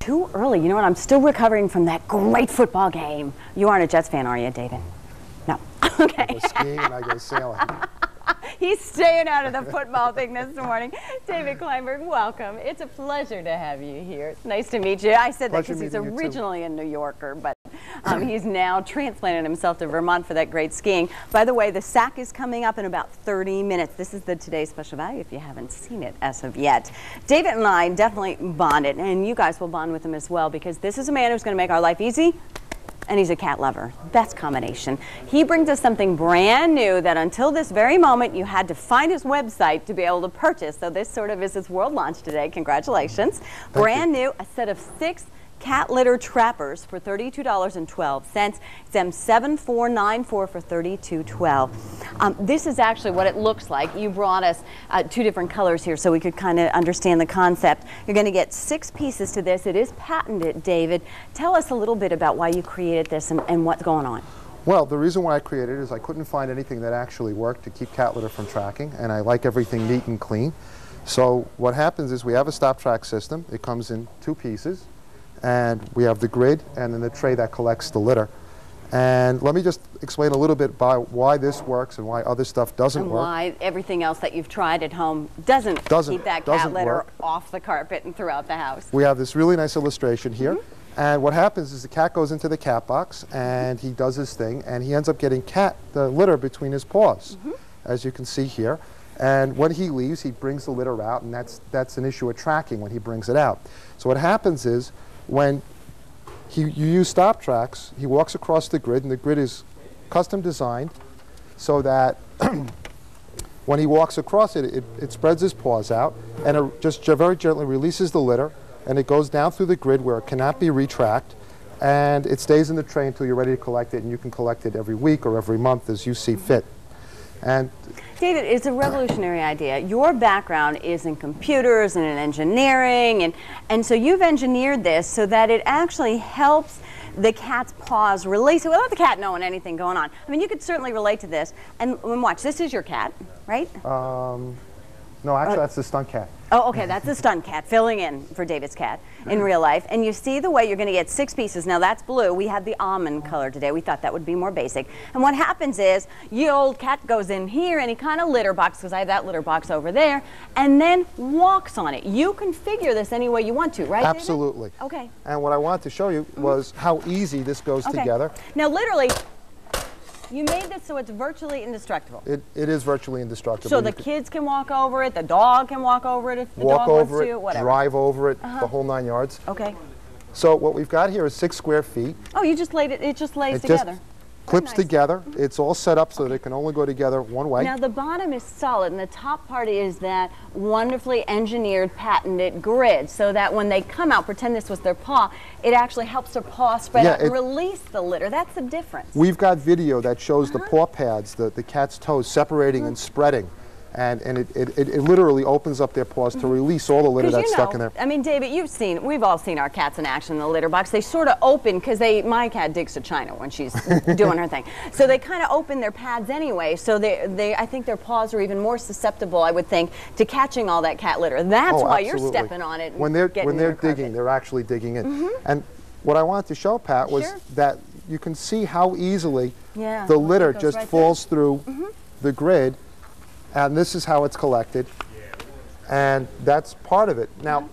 Too early. You know what? I'm still recovering from that great football game. You aren't a Jets fan, are you, David? No. Okay. I go skiing and I go sailing. He's staying out of the football thing this morning. David Kleinberg, welcome. It's a pleasure to have you here. It's nice to meet you. I said that because he's originally a New Yorker, but he's now transplanted himself to Vermont for that great skiing. By the way, the SAC is coming up in about 30 minutes. This is the Today's Special Value if you haven't seen it as of yet. David and I definitely bonded, and you guys will bond with him as well, because this is a man who's going to make our life easy. And he's a cat lover. Best combination. He brings us something brand new that until this very moment you had to find his website to be able to purchase. So this sort of is his world launch today. Congratulations. Brand new, a set of 6 cat litter trappers for $32.12. It's M7494 for $32.12. This is actually what it looks like. You brought us 2 different colors here so we could kind of understand the concept. You're going to get 6 pieces to this. It is patented, David. Tell us a little bit about why you created this and what's going on. Well, the reason why I created it is I couldn't find anything that actually worked to keep cat litter from tracking, and I like everything neat and clean. So what happens is we have a StopTrax system. It comes in 2 pieces. And we have the grid and then the tray that collects the litter. And let me just explain a little bit about why this works and why other stuff doesn't work. And why everything else that you've tried at home doesn't keep that cat litter off the carpet and throughout the house. We have this really nice illustration here. And what happens is the cat goes into the cat box and he does his thing and he ends up getting the litter between his paws, as you can see here. And when he leaves, he brings the litter out, and that's an issue of tracking when he brings it out. So what happens is, when you use StopTrax, he walks across the grid, and the grid is custom designed so that when he walks across it, it spreads his paws out, and it just very gently releases the litter, and it goes down through the grid where it cannot be retracked, and it stays in the tray until you're ready to collect it, and you can collect it every week or every month as you see fit. And David, it's a revolutionary idea. Your background is in computers and in engineering, and so you've engineered this so that it actually helps the cat's paws release it without the cat knowing anything going on. I mean, you could certainly relate to this. And watch, this is your cat, right? No, actually, that's the stunt cat. Oh, okay, that's the stunt cat, filling in for David's cat in real life. And you see the way you're going to get 6 pieces. Now, that's blue. We had the almond color today. We thought that would be more basic. And what happens is, your old cat goes in here and he kind of litter box, because I have that litter box over there, and then walks on it. You can figure this any way you want to, right, Absolutely. David? Okay. And what I wanted to show you was how easy this goes together. Now, literally, you made this so it's virtually indestructible. It is virtually indestructible. So the kids can walk over it, the dog can walk over it if the dog wants to, whatever. Drive over it, the whole 9 yards. Okay. So what we've got here is 6 square feet. Oh, you just laid it, it just lays together. Clips together. It's all set up so that it can only go together one way. Now the bottom is solid and the top part is that wonderfully engineered, patented grid, so that when they come out, pretend this was their paw, it actually helps their paw spread out and release the litter. That's the difference. We've got video that shows the paw pads, the cat's toes separating and spreading. And it literally opens up their paws to release all the litter that's stuck in there. I mean, David, we've all seen our cats in action in the litter box. They sort of open, because my cat digs to China when she's doing her thing. So they kind of open their pads anyway. So I think their paws are even more susceptible, I would think, to catching all that cat litter. That's why you're stepping on it. When they're digging, they're actually digging in. And what I wanted to show, Pat, was that you can see how easily the litter just falls through the grid. And this is how it's collected, and that's part of it. Now,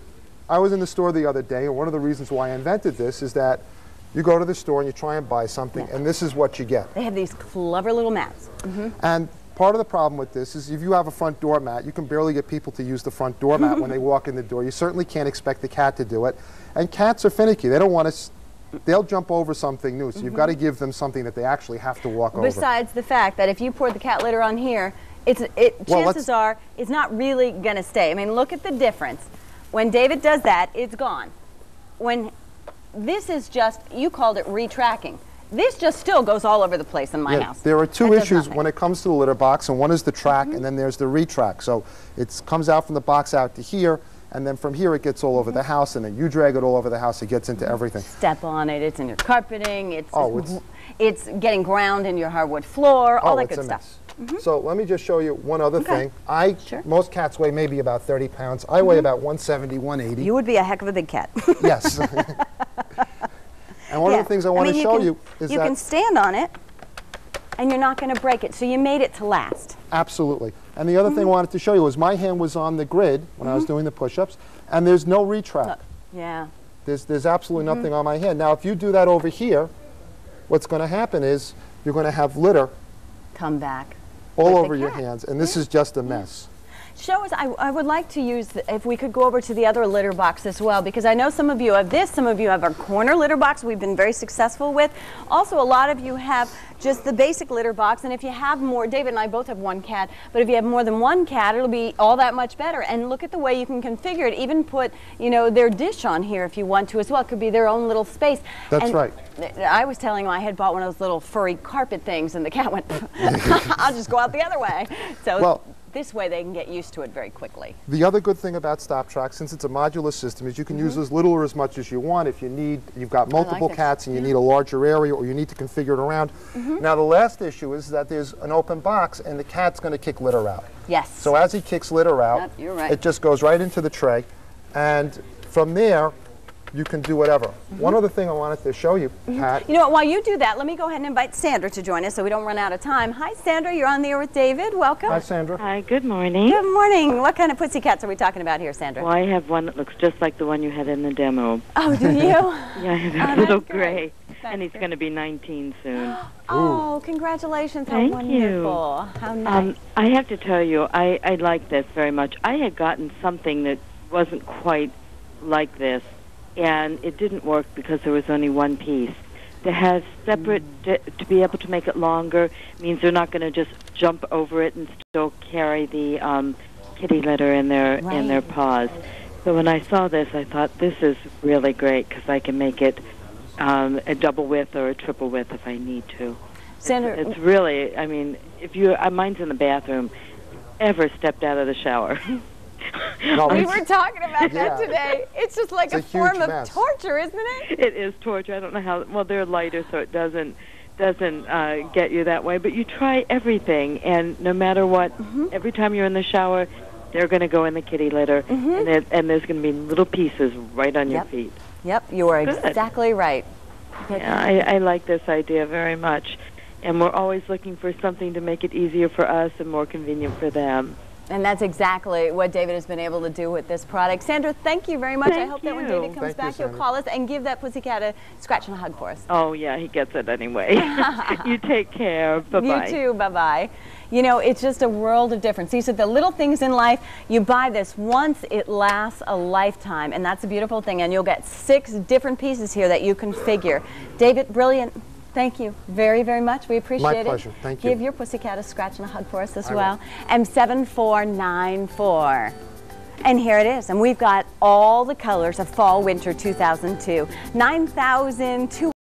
I was in the store the other day, and one of the reasons why I invented this is that you go to the store and you try and buy something, and this is what you get. They have these clever little mats. And part of the problem with this is if you have a front door mat, you can barely get people to use the front door mat when they walk in the door. You certainly can't expect the cat to do it. And cats are finicky. They don't want to... They'll jump over something new, so you've got to give them something that they actually have to walk over. Besides the fact that if you poured the cat litter on here, chances are it's not really going to stay. I mean, look at the difference. When David does that, it's gone. When this is just, you called it retracking. This just still goes all over the place in my house. There are 2 issues when it comes to the litter box, and one is the track, and then there's the retrack. So it comes out from the box out to here, and then from here it gets all over the house, and then you drag it all over the house, it gets into everything. Step on it, it's in your carpeting, it's getting ground in your hardwood floor, all that good stuff. So let me just show you one other thing. Sure. Most cats weigh maybe about 30 pounds. I weigh about 170, 180. You would be a heck of a big cat. Yes. And one of the things I want to show you is that you can stand on it, and you're not going to break it. So you made it to last. Absolutely. And the other thing I wanted to show you was my hand was on the grid when I was doing the push-ups, and there's no retrap. Look. Yeah. There's absolutely nothing on my hand. Now, if you do that over here, what's going to happen is you're going to have litter Come back. all over your hands, and this is just a mess. Show us, I would like to use, if we could go over to the other litter box as well, because I know some of you have this, some of you have our corner litter box we've been very successful with. Also, a lot of you have just the basic litter box, and if you have more, David and I both have one cat, but if you have more than one cat, it'll be all that much better. And look at the way you can configure it, even put, you know, their dish on here if you want to as well. It could be their own little space. That's right. I was telling him I had bought one of those little furry carpet things, and the cat went, I'll just go out the other way. So. Well, this way they can get used to it very quickly. the other good thing about StopTrax, since it's a modular system, is you can use as little or as much as you want. If you need, you've got multiple cats and you need a larger area, or you need to configure it around. Now the last issue is that there's an open box and the cat's going to kick litter out. Yes. So as he kicks litter out, Yep, you're right. it just goes right into the tray, and from there you can do whatever. One other thing I wanted to show you, Pat. You know what, while you do that, let me go ahead and invite Sandra to join us so we don't run out of time. Hi, Sandra, you're on the air with David. Welcome. Hi, Sandra. Hi, good morning. Good morning. What kind of pussycats are we talking about here, Sandra? Well, I have one that looks just like the one you had in the demo. Oh, do you? Yeah, I have a little that's great. gray, and he's going to be 19 soon. Oh, congratulations. How Thank wonderful. you. How nice. I have to tell you, I like this very much. I had gotten something that wasn't quite like this, and it didn't work because there was only one piece. To have separate, to be able to make it longer, means they're not going to just jump over it and still carry the kitty litter in their paws. So when I saw this, I thought, this is really great because I can make it a double width or a triple width if I need to. Sandra, It's really, I mean, if you, mine's in the bathroom, ever stepped out of the shower. No, we were talking about that today. It's just like a form of torture, isn't it? It is torture. I don't know how. Well, they're lighter, so it doesn't get you that way. But you try everything, and no matter what, every time you're in the shower, they're going to go in the kitty litter, and there's going to be little pieces right on your feet. Yep, you are Good. exactly right. Yeah, I like this idea very much, and we're always looking for something to make it easier for us and more convenient for them. And that's exactly what David has been able to do with this product. Sandra, thank you very much. I hope that when David comes back, you'll call us and give that pussycat a scratch and a hug for us. Oh, yeah, he gets it anyway. You take care. Bye-bye. You too. Bye-bye. You know, it's just a world of difference. These are the little things in life. You buy this once, it lasts a lifetime, and that's a beautiful thing. And you'll get 6 different pieces here that you configure. David, brilliant. Thank you very, very much. We appreciate it. My pleasure. Thank you. Give your pussycat a scratch and a hug for us as well. M7494. And here it is. And we've got all the colors of Fall Winter 2002. 9,200.